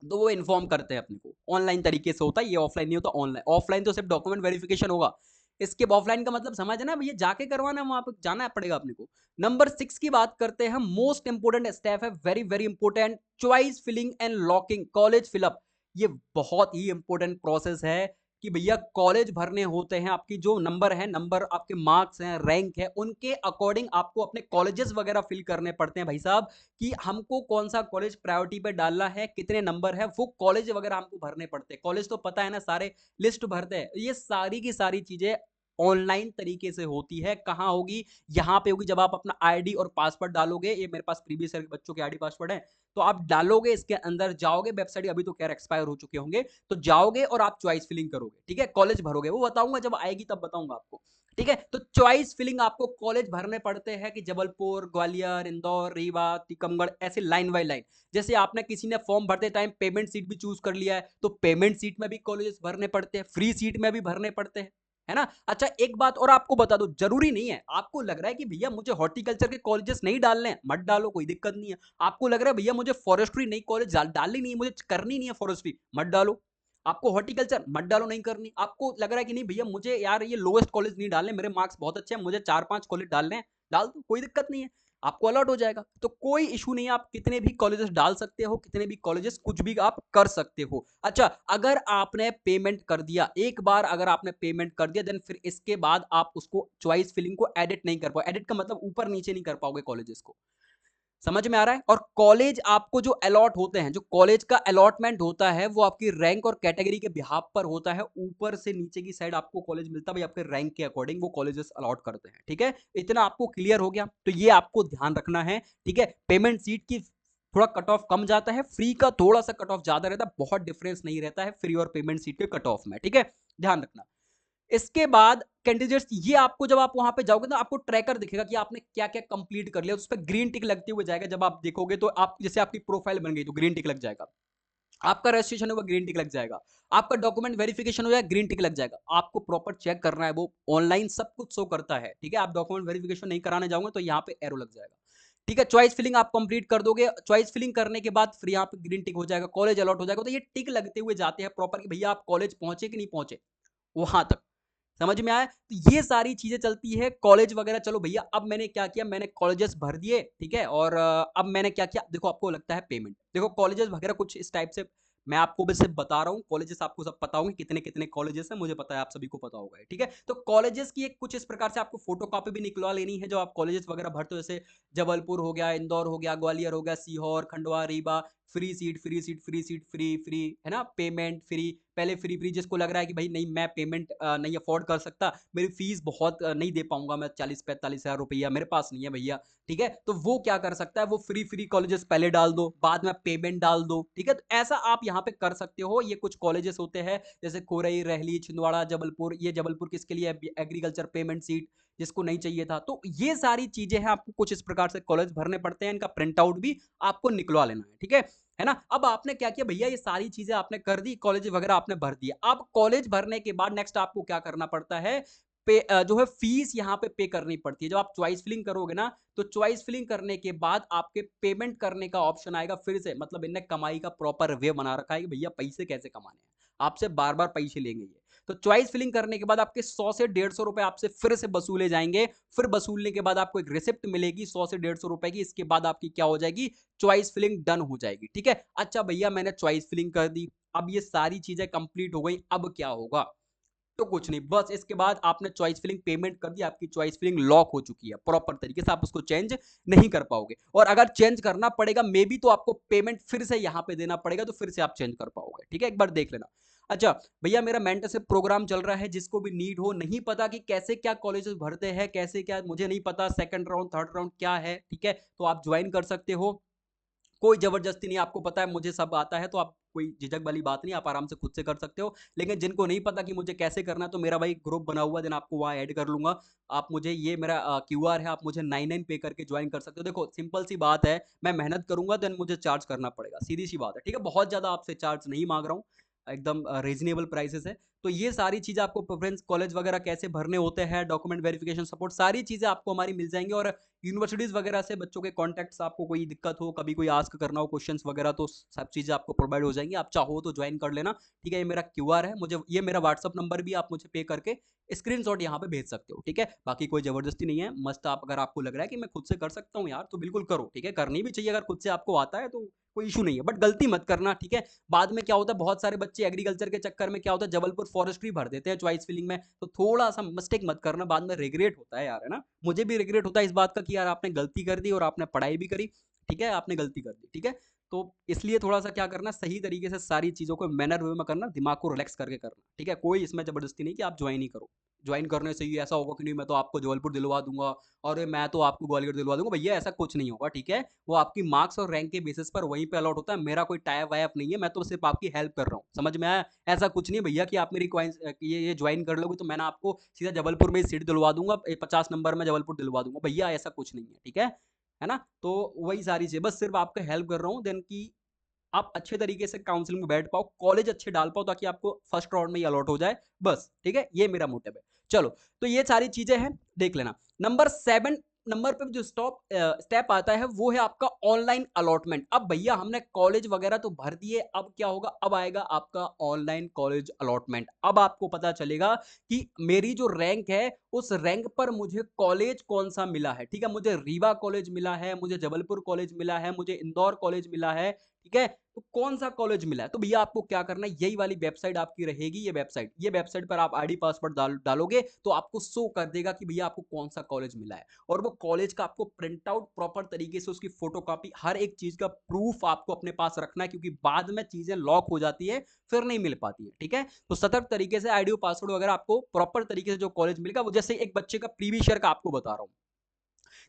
तो वो इन्फॉर्म करते हैं अपने को, ऑनलाइन तरीके से होता है ये, ऑफलाइन नहीं होता। ऑनलाइन, ऑफलाइन तो सिर्फ डॉक्यूमेंट वेरिफिकेशन होगा। इसके ऑफलाइन का मतलब समझ है ना भैया, जाके करवाना, वहां पे जाना पड़ेगा अपने को। नंबर 6 की बात करते हैं, मोस्ट इंपोर्टेंट स्टेप है, very very important, choice filling and locking, college fill up. ये बहुत ही इंपोर्टेंट प्रोसेस है कि भैया कॉलेज भरने होते हैं, आपकी जो नंबर है, नंबर आपके मार्क्स हैं, रैंक है, उनके अकॉर्डिंग आपको अपने कॉलेजेस वगैरह फिल करने पड़ते हैं भाई साहब, कि हमको कौन सा कॉलेज प्रायोरिटी पे डालना है, कितने नंबर है, वो कॉलेज वगैरह हमको भरने पड़ते हैं। कॉलेज तो पता है ना, सारे लिस्ट भरते हैं। ये सारी की सारी चीजें ऑनलाइन तरीके से होती है। कहाँ होगी, यहाँ पे होगी, जब आप अपना आईडी और पासवर्ड डालोगे। ये मेरे पास प्रीवियस ईयर के बच्चों के आईडी पासवर्ड है, तो आप डालोगे, इसके अंदर जाओगे, वेबसाइट अभी तो खैर एक्सपायर हो चुके होंगे, तो जाओगे और आप चॉइस फिलिंग करोगे, ठीक है, कॉलेज भरोगे, वो बताऊंगा जब आएगी तब बताऊंगा आपको, ठीक है। तो चॉइस फिलिंग आपको कॉलेज भरने पड़ते हैं कि जबलपुर, ग्वालियर, इंदौर, रीवा, टीकमगढ़, ऐसे लाइन बाय लाइन। जैसे आपने किसी ने फॉर्म भरते टाइम पेमेंट सीट भी चूज कर लिया है, तो पेमेंट सीट में भी कॉलेजेस भरने पड़ते हैं, फ्री सीट में भी भरने पड़ते हैं, है ना। अच्छा एक बात और आपको बता दो, जरूरी नहीं है, आपको लग रहा है कि भैया मुझे हॉर्टिकल्चर के कॉलेजेस नहीं डालने हैं, मत डालो, कोई दिक्कत नहीं है। आपको लग रहा है भैया मुझे फॉरेस्ट्री नहीं कॉलेज डालनी नहीं है, मुझे करनी नहीं है फॉरेस्ट्री, मत डालो। आपको हॉर्टिकल्चर मत डालो, नहीं करनी। आपको लग रहा है कि नहीं भैया मुझे यार ये लोएस्ट कॉलेज नहीं डालने, मेरे मार्क्स बहुत अच्छे हैं, मुझे 4-5 कॉलेज डालने हैं, डाल दो, कोई दिक्कत नहीं है, आपको अलॉट हो जाएगा। तो कोई इशू नहीं है, आप कितने भी कॉलेजेस डाल सकते हो, कितने भी कॉलेजेस कुछ भी आप कर सकते हो। अच्छा, अगर आपने पेमेंट कर दिया एक बार, अगर आपने पेमेंट कर दिया, देन फिर इसके बाद आप उसको चॉइस फिलिंग को एडिट नहीं कर पाओ। एडिट का मतलब ऊपर नीचे नहीं कर पाओगे कॉलेजेस को, समझ में आ रहा है। और कॉलेज आपको जो अलॉट होते हैं, जो कॉलेज का अलॉटमेंट होता है, वो आपकी रैंक और कैटेगरी के बिहाफ पर होता है। ऊपर से नीचे की साइड आपको कॉलेज मिलता है भाई, आपके रैंक के अकॉर्डिंग वो कॉलेजेस अलॉट करते हैं, ठीक है। इतना आपको क्लियर हो गया, तो ये आपको ध्यान रखना है, ठीक है। पेमेंट सीट की थोड़ा कट ऑफ कम जाता है, फ्री का थोड़ा सा कट ऑफ ज्यादा रहता है, बहुत डिफरेंस नहीं रहता है फ्री और पेमेंट सीट के कट ऑफ में, ठीक है, ध्यान रखना। इसके बाद कैंडिडेट्स, ये आपको जब आप वहां पे जाओगे ना, आपको ट्रैकर दिखेगा कि आपने क्या क्या कंप्लीट कर लिया, उस पर ग्रीन टिक लगते हुए जाएगा। जब आप देखोगे तो आप, जैसे आपकी प्रोफाइल बन गई तो ग्रीन टिक लग जाएगा, आपका रजिस्ट्रेशन होगा ग्रीन टिक लग जाएगा, आपका डॉक्यूमेंट वेरिफिकेशन हो जाएगा ग्रीन टिक लग जाएगा। आपको प्रॉपर चेक करना है, वो ऑनलाइन सब कुछ शो करता है, ठीक है। आप डॉक्यूमेंट वेरिफिकेशन नहीं कराने जाओगे तो यहाँ पे एरो लग जाएगा, ठीक है। चॉइस फिलिंग आप कंप्लीट कर दोगे, चॉइस फिलिंग करने के बाद फिर यहाँ पे ग्रीन टिक हो जाएगा, कॉलेज अलॉट हो जाएगा। तो ये टिक लगते हुए जाते हैं प्रॉपर कि भैया आप कॉलेज पहुंचे कि नहीं पहुंचे, वहां तक, समझ में आया। तो ये सारी चीजें चलती है कॉलेज वगैरह। चलो भैया, अब मैंने क्या किया, मैंने कॉलेजेस भर दिए, ठीक है। और अब मैंने क्या किया, देखो आपको लगता है पेमेंट, देखो कॉलेजेस वगैरह कुछ इस टाइप से, मैं आपको बस सिर्फ बता रहा हूँ, कॉलेजेस आपको सब पता होंगे, कितने कितने कॉलेजेस हैं, मुझे पता है आप सभी को पता होगा, ठीक है। तो कॉलेजेस की एक कुछ इस प्रकार से आपको फोटो कॉपी भी निकलवा लेनी है, जो आप कॉलेजेस वगैरह भरते हो, जैसे जबलपुर हो गया, इंदौर हो गया, ग्वालियर हो गया, Sehore, Khandwa, Rewa, free seat, free seat, free seat, free free, है ना, पेमेंट फ्री, पहले फ्री फ्री, जिसको लग रहा है कि भाई नहीं मैं पेमेंट नहीं अफोर्ड कर सकता, मेरी फीस बहुत नहीं दे पाऊंगा मैं, 40-45 हज़ार रुपया मेरे पास नहीं है भैया, ठीक है, तो वो क्या कर सकता है, वो फ्री फ्री कॉलेजेस पहले डाल दो, बाद में पेमेंट डाल दो, ठीक है। तो ऐसा आप यहाँ पे कर सकते हो। ये कुछ कॉलेजेस होते हैं जैसे कोरई, रहली, छिंदवाड़ा, जबलपुर। ये जबलपुर किसके लिए है, एग्रीकल्चर पेमेंट सीट, जिसको नहीं चाहिए था। तो ये सारी चीजें हैं, आपको कुछ इस प्रकार से कॉलेज भरने पड़ते हैं, इनका प्रिंट आउट भी आपको निकलवा लेना है, ठीक है ना। अब आपने क्या किया भैया, ये सारी चीजें आपने कर दी, कॉलेज वगैरह आपने भर दिया। अब कॉलेज भरने के बाद नेक्स्ट आपको क्या करना पड़ता है, जो है फीस यहाँ पे पे करनी पड़ती है। जब आप चॉइस फिलिंग करोगे ना, तो चॉइस फिलिंग करने के बाद आपके पेमेंट करने का ऑप्शन आएगा फिर से। मतलब इनने कमाई का प्रॉपर वे बना रखा है कि भैया पैसे कैसे कमाने हैं, आपसे बार बार पैसे लेंगे ये। तो चॉइस फिलिंग करने के बाद आपके 100 से 150 रुपए आपसे फिर से वसूले जाएंगे। फिर वसूलने के बाद आपको एक रिसिप्ट मिलेगी 100 से 150 रुपए की। इसके बाद आपकी क्या हो जाएगी, चॉइस फिलिंग डन हो जाएगी, ठीक है। अच्छा भैया मैंने चॉइस फिलिंग कर दी, अब ये सारी चीजें कंप्लीट हो गई, अब क्या होगा, तो कुछ नहीं, बस इसके बाद आपने चॉइस फिलिंग पेमेंट कर दी, आपकी चॉइस फिलिंग लॉक हो चुकी है प्रॉपर तरीके से, आप उसको चेंज नहीं कर पाओगे। और अगर चेंज करना पड़ेगा मे बी तो आपको पेमेंट फिर से यहां पे देना पड़ेगा, तो फिर से आप चेंज कर पाओगे। ठीक है, एक बार देख लेना। अच्छा भैया, मेरा मेंटरशिप प्रोग्राम चल रहा है, जिसको भी नीड हो, नहीं पता कि कैसे क्या कॉलेजेस भरते हैं, कैसे क्या मुझे नहीं पता, सेकंड राउंड थर्ड राउंड क्या है, ठीक है, तो आप ज्वाइन कर सकते हो। कोई जबरदस्ती नहीं, आपको पता है मुझे सब आता है, तो आप कोई झिझक वाली बात नहीं, आप आराम से खुद से कर सकते हो। लेकिन जिनको नहीं पता कि मुझे कैसे करना है, तो मेरा भाई ग्रुप बना हुआ है, देन आपको वहाँ ऐड कर लूंगा। आप मुझे, ये मेरा क्यूआर है, आप मुझे 99 पे करके ज्वाइन कर सकते हो। देखो सिंपल सी बात है, मैं मेहनत करूंगा देन मुझे चार्ज करना पड़ेगा, सीधी सी बात है। ठीक है, बहुत ज्यादा आपसे चार्ज नहीं मांग रहा हूँ, एकदम रीजनेबल प्राइसेस है। तो ये सारी चीजें आपको, प्रेफरेंस कॉलेज वगैरह कैसे भरने होते हैं, डॉक्यूमेंट वेरिफिकेशन सपोर्ट, सारी चीजें आपको हमारी मिल जाएंगी। और यूनिवर्सिटीज वगैरह से बच्चों के कॉन्टैक्ट्स, आपको कोई दिक्कत हो, कभी कोई आस्क करना हो क्वेश्चंस वगैरह, तो सब चीजें आपको प्रोवाइड हो जाएंगी। आप चाहो तो ज्वाइन कर लेना। ठीक है, ये मेरा क्यूआर है, मुझे ये मेरा व्हाट्सअप नंबर भी, आप मुझे पे करके स्क्रीनशॉट यहाँ पे भेज सकते हो। ठीक है, बाकी कोई जबरदस्ती नहीं है, मस्त आप, अगर आपको लग रहा है कि मैं खुद से कर सकता हूँ यार, तो बिल्कुल करो। ठीक है, करनी भी चाहिए, अगर खुद से आपको आता है तो कोई इशू नहीं है, बट गलती मत करना। ठीक है, बाद में क्या होता है, बहुत सारे बच्चे एग्रीकल्चर के चक्कर में क्या होता है, जबलपुर फॉरेस्ट्री भर देते हैं चॉइस फिलिंग में, तो थोड़ा सा मिस्टेक मत करना, बाद में रिग्रेट होता है यार, है ना। मुझे भी रिग्रेट होता है इस बात का कि यार आपने गलती कर दी और आपने पढ़ाई भी करी, ठीक है, आपने गलती कर दी। ठीक है, तो इसलिए थोड़ा सा क्या करना, सही तरीके से सारी चीज़ों को मैनर वे में करना, दिमाग को रिलैक्स करके करना। ठीक है, कोई इसमें जबरदस्ती नहीं कि आप ज्वाइन ही करो। ज्वाइन करने से ही ऐसा होगा कि नहीं मैं तो आपको जबलपुर दिलवा दूंगा और मैं तो आपको ग्वालियर दिलवा दूंगा, भैया ऐसा कुछ नहीं होगा। ठीक है, वो आपकी मार्क्स और रैंक के बेसिस पर वहीं पे अलॉट होता है, मेरा कोई टाइप वाइप नहीं है, मैं तो सिर्फ आपकी हेल्प कर रहा हूँ, समझ में आया। ऐसा कुछ नहीं भैया कि आप मेरी ये ज्वाइन कर लोगे तो मैंने आपको सीधा जबलपुर में ही सीट दिलवा दूंगा, 50 नंबर में जबलपुर दिलवा दूंगा, भैया ऐसा कुछ नहीं है। ठीक है ना। तो वही सारी चीज़, बस सिर्फ आपको हेल्प कर रहा हूँ, देन की आप अच्छे तरीके से काउंसलिंग में बैठ पाओ, कॉलेज अच्छे डाल पाओ, ताकि आपको फर्स्ट राउंड में ही अलॉट हो जाए, बस। ठीक है, ये मेरा मोटिव है। चलो, तो ये सारी चीजें हैं, देख लेना। नंबर 7 नंबर पे जो स्टेप आता है, वो है आपका ऑनलाइन अलॉटमेंट। अब भैया हमने कॉलेज वगैरह तो भर दिए, अब क्या होगा, अब आएगा आपका ऑनलाइन कॉलेज अलॉटमेंट। अब आपको पता चलेगा कि मेरी जो रैंक है, उस रैंक पर मुझे कॉलेज कौन सा मिला है। ठीक है, मुझे रीवा कॉलेज मिला है, मुझे जबलपुर कॉलेज मिला है, मुझे इंदौर कॉलेज मिला है। ठीक है, तो कौन सा कॉलेज मिला है, तो भैया आपको क्या करना है, यही वाली वेबसाइट आपकी रहेगी, ये वेबसाइट पर आप आईडी पासवर्ड डालोगे तो आपको शो कर देगा कि भैया आपको कौन सा कॉलेज मिला है। और वो कॉलेज का आपको प्रिंट आउट प्रॉपर तरीके से, उसकी फोटोकॉपी, हर एक चीज का प्रूफ आपको अपने पास रखना है, क्योंकि बाद में चीजें लॉक हो जाती है, फिर नहीं मिल पाती है। ठीक है, तो सतर्क तरीके से आईडी पासवर्ड वगैरह आपको प्रॉपर तरीके से जो कॉलेज मिलेगा, वो जैसे एक बच्चे का प्रीवियस ईयर का आपको बता रहा हूं,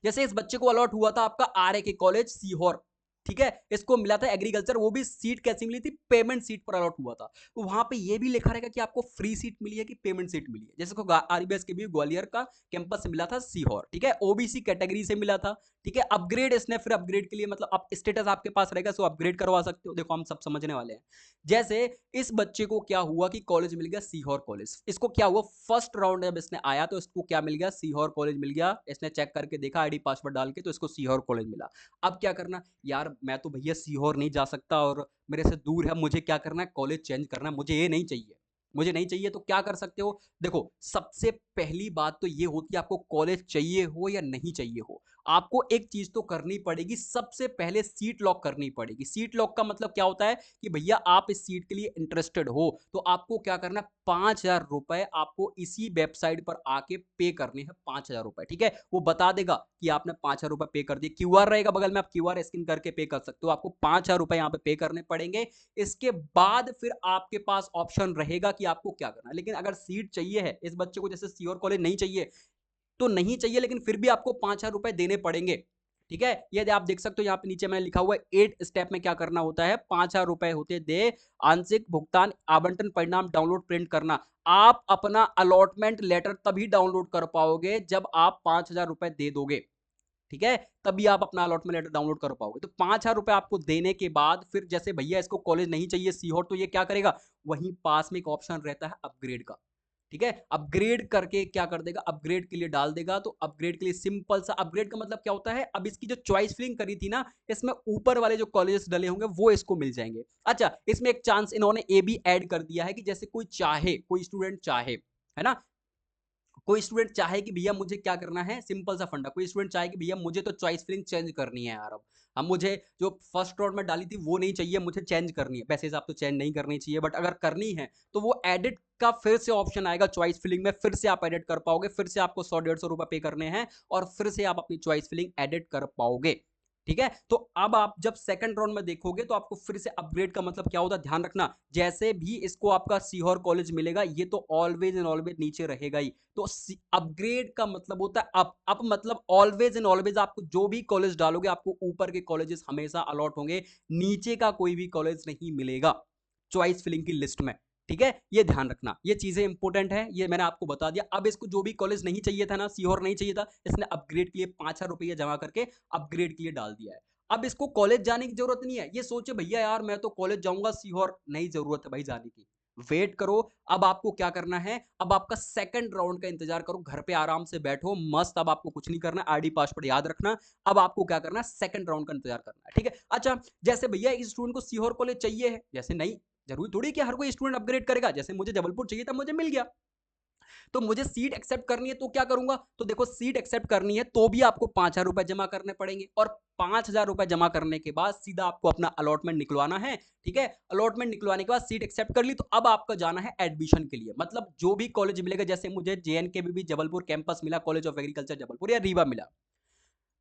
जैसे इस बच्चे को अलॉट हुआ था आपका आर के कॉलेज सीहोर। ठीक है, इसको मिला था एग्रीकल्चर, वो भी सीट कैसी मिली थी, पेमेंट सीट पर अलॉट हुआ था। तो वहां पे ये भी लिखा रहेगा कि आपको फ्री सीट मिली है कि पेमेंट सीट मिली है। जैसे को आरबीएस के भी ग्वालियर का कैंपस से मिला था सीहोर, ठीक है, ओबीसी कैटेगरी से मिला था। ठीक है, अपग्रेड इसने, फिर अपग्रेड के लिए मतलब आप स्टेटस आपके पास रहेगा, सो अपग्रेड करवा सकते हो। देखो हम सब समझने वाले हैं। जैसे इस बच्चे को क्या हुआ कि कॉलेज मिल गया सीहोर कॉलेज, इसको क्या हुआ, फर्स्ट राउंड जब इसने आया तो इसको क्या मिल गया, सीहोर कॉलेज मिल गया। इसने चेक करके देखा आईडी पासवर्ड डाल के, तो इसको सीहोर कॉलेज मिला। अब क्या करना यार, मैं तो भैया सीहोर नहीं जा सकता और मेरे से दूर है, मुझे क्या करना है, कॉलेज चेंज करना है, मुझे ये नहीं चाहिए, मुझे नहीं चाहिए। तो क्या कर सकते हो, देखो सबसे पहली बात तो ये होती है, आपको कॉलेज चाहिए हो या नहीं चाहिए हो, आपको एक चीज तो करनी पड़ेगी, सबसे पहले सीट लॉक करनी पड़ेगी। सीट लॉक का मतलब क्या होता है कि भैया आप इस सीट के लिए इंटरेस्टेड हो, तो आपको क्या करना है, 5,000 रुपए आपको इसी वेबसाइट पर आके पे करने हैं, 5,000 रुपए। ठीक है, वो बता देगा कि आपने 5,000 रुपए पे कर दिए, क्यूआर रहेगा बगल में, आप क्यूआर स्कैन करके पे कर सकते हो, आपको 5,000 रुपए यहाँ पे पे करने पड़ेंगे। इसके बाद फिर आपके पास ऑप्शन रहेगा कि आपको क्या करना है। लेकिन अगर सीट चाहिए है, इस बच्चे को जैसे सीओर कॉलेज नहीं चाहिए, तो नहीं चाहिए, लेकिन फिर भी आपको 5,000 रुपए देने पड़ेंगे। ठीक है, ये आप देख सकते हो, यहाँ पे नीचे मैंने लिखा हुआ है 8 स्टेप में क्या करना होता है, 5,000 रुपए होते दे आंशिक भुगतान आवंटन परिणाम डाउनलोड प्रिंट करना। आप अपना अलॉटमेंट लेटर तभी डाउनलोड कर पाओगे जब आप 5,000 रुपए दे दोगे। ठीक है, तभी आप अपना अलॉटमेंट लेटर डाउनलोड कर पाओगे। तो 5,000 रुपए आपको देने के बाद फिर जैसे भैया इसको कॉलेज नहीं चाहिए सीहोर, तो ये क्या करेगा, वहीं पास में एक ऑप्शन रहता है अपग्रेड का। ठीक है, अपग्रेड करके क्या कर देगा, अपग्रेड के लिए डाल देगा। तो अपग्रेड के लिए सिंपल सा, अपग्रेड का मतलब क्या होता है, अब इसकी जो चॉइस फिलिंग करी थी ना, इसमें ऊपर वाले जो कॉलेजेस डले होंगे वो इसको मिल जाएंगे। अच्छा, इसमें एक चांस इन्होंने ये भी ऐड कर दिया है कि जैसे कोई चाहे, कोई स्टूडेंट चाहे, है ना, कोई स्टूडेंट चाहे कि भैया मुझे क्या करना है, सिंपल सा फंडा, कोई स्टूडेंट चाहे कि भैया मुझे तो चॉइस फिलिंग चेंज करनी है यार, अब मुझे जो फर्स्ट राउंड में डाली थी वो नहीं चाहिए, मुझे चेंज करनी है। वैसे हिसाब तो चेंज नहीं करनी चाहिए, बट अगर करनी है तो वो एडिट का फिर से ऑप्शन आएगा चॉइस फिलिंग में, फिर से आप एडिट कर पाओगे, फिर से आपको 100-150 रुपए पे करने हैं और फिर से आप अपनी चॉइस फिलिंग एडिट कर पाओगे। ठीक है, तो अब आप जब सेकंड राउंड में देखोगे तो आपको फिर से अपग्रेड का मतलब क्या होता है, ध्यान रखना, जैसे भी इसको आपका सीहोर कॉलेज मिलेगा ये तो ऑलवेज एंड ऑलवेज नीचे रहेगा ही। तो अपग्रेड का मतलब होता है अप मतलब ऑलवेज एंड ऑलवेज आपको जो भी कॉलेज डालोगे आपको ऊपर के कॉलेजेस हमेशा अलॉट होंगे, नीचे का कोई भी कॉलेज नहीं मिलेगा चॉइस फिलिंग की लिस्ट में। ठीक है, ये ध्यान रखना, ये चीजें इंपॉर्टेंट है, ये मैंने आपको बता दिया। अब इसको जो भी कॉलेज नहीं चाहिए था ना, सीहोर नहीं चाहिए था, इसने अपग्रेड के लिए 5,000 रुपये जमा करके अपग्रेड के लिए डाल दिया है। अब इसको कॉलेज जाने की जरूरत नहीं है, ये सोचे भैया यार मैं तो कॉलेज जाऊंगा सीहोर, नहीं जरूरत है भाई जाने की, वेट करो। अब आपको क्या करना है, अब आपका सेकंड राउंड का इंतजार करो, घर पे आराम से बैठो मस्त, अब आपको कुछ नहीं करना, आईडी पासवर्ड याद रखना। अब आपको क्या करना है, सेकंड राउंड का इंतजार करना है। ठीक है, अच्छा जैसे भैया इस स्टूडेंट को सीहोर कॉलेज चाहिए है, जैसे नहीं जरूरी थोड़ी कि हर कोई स्टूडेंट अपग्रेड करेगा, जैसे मुझे जबलपुर चाहिए था मुझे मिल गया, तो मुझे सीट एक्सेप्ट करनी है तो क्या करूंगा, तो देखो सीट एक्सेप्ट करनी है तो भी आपको 5,000 रुपए जमा करने पड़ेंगे, और 5,000 रुपए जमा करने के बाद सीधा आपको अपना अलॉटमेंट निकलवाना है। ठीक है, अलॉटमेंट निकलवाने के बाद सीट एक्सेप्ट कर ली तो अब आपका जाना है एडमिशन के लिए, मतलब जो भी कॉलेज मिलेगा, जैसे मुझे JNKBB जबलपुर कैंपस मिला, कॉलेज ऑफ एग्रीकल्चर जबलपुर या रीवा मिला,